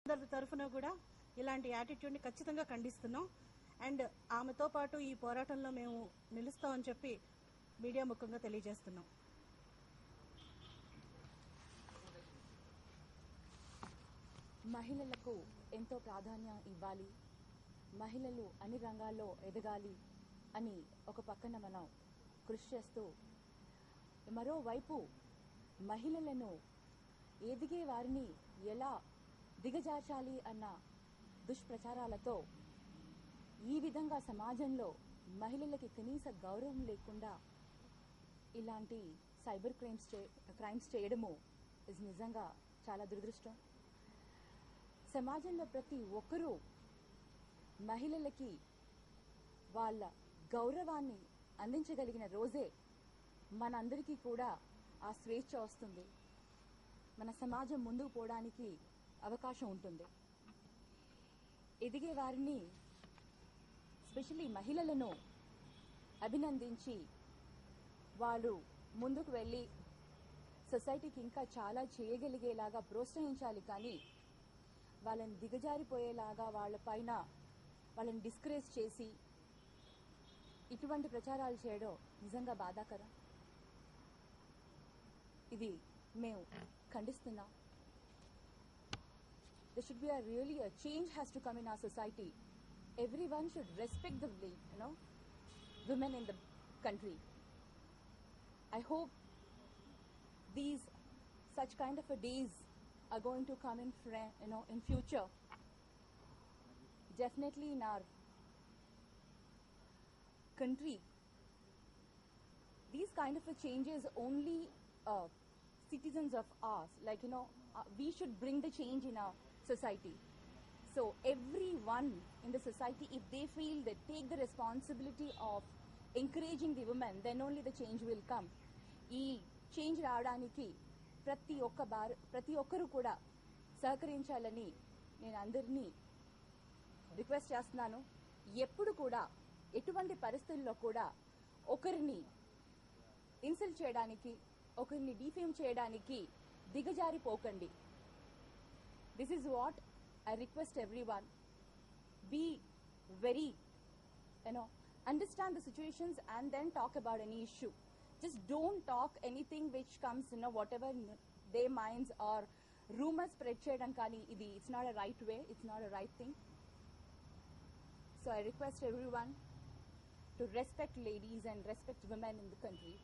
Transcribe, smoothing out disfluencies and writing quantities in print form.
అందరి తరఫున కూడా ఇలాంటి యాటిట్యూడ్ని ఖచ్చితంగా ఖండిస్తున్నాం. అండ్ ఆమెతో పాటు ఈ పోరాటంలో మేము నిలుస్తామని చెప్పి మీడియా ముఖంగా తెలియజేస్తున్నాం. మహిళలకు ఎంతో ప్రాధాన్యం ఇవ్వాలి, మహిళలు అన్ని రంగాల్లో ఎదగాలి అని ఒక పక్కన మనం కృషి చేస్తూ, మరోవైపు మహిళలను ఎదిగే వారిని ఎలా దిగజార్చాలి అన్న దుష్ప్రచారాలతో ఈ విధంగా సమాజంలో మహిళలకి కనీస గౌరవం లేకుండా ఇలాంటి సైబర్ క్రైమ్స్ చేయడము నిజంగా చాలా దురదృష్టం. సమాజంలో ప్రతి ఒక్కరూ మహిళలకి వాళ్ళ గౌరవాన్ని అందించగలిగిన రోజే మనందరికీ కూడా ఆ స్వేచ్ఛ వస్తుంది, మన సమాజం ముందుకు పోవడానికి అవకాశం ఉంటుంది. ఎదిగే వారిని, స్పెషల్లీ మహిళలను అభినందించి వాళ్ళు ముందుకు వెళ్ళి సొసైటీకి ఇంకా చాలా చేయగలిగేలాగా ప్రోత్సహించాలి. కానీ వాళ్ళని దిగజారిపోయేలాగా వాళ్ళని డిస్కరేజ్ చేసి ఇటువంటి ప్రచారాలు చేయడం నిజంగా బాధాకరం. ఇది మేము ఖండిస్తున్నాం. There should be a change has to come in our society. Everyone should respect the women in the country. I hope these such kind of days are going to come in future. Definitely in our country, these kind of changes only citizens of ours, we should bring the change in our society. So everyone in the society, if they feel they take the responsibility of encouraging the women, then only the change will come. ఈ change రావడానికి ప్రతి ఒక్కరు కూడా సహకరించాలని నేను అందరినీ request చేస్తున్నాను. ఎప్పుడు కూడా ఎటువంటి పరిస్థితుల్లో కూడా ఒకరిని ఇన్సల్ట్ చేయడానికి, ఒకరిని డిఫేమ్ చేయడానికి దిగజారిపోకండి. This is what I request everyone. Be very, understand the situations and then talk about any issue. Just don't talk anything which comes, whatever in their minds or rumors spread cheyadam kani it's not a right way, it's not a right thing. So I request everyone to respect ladies and respect women in the country.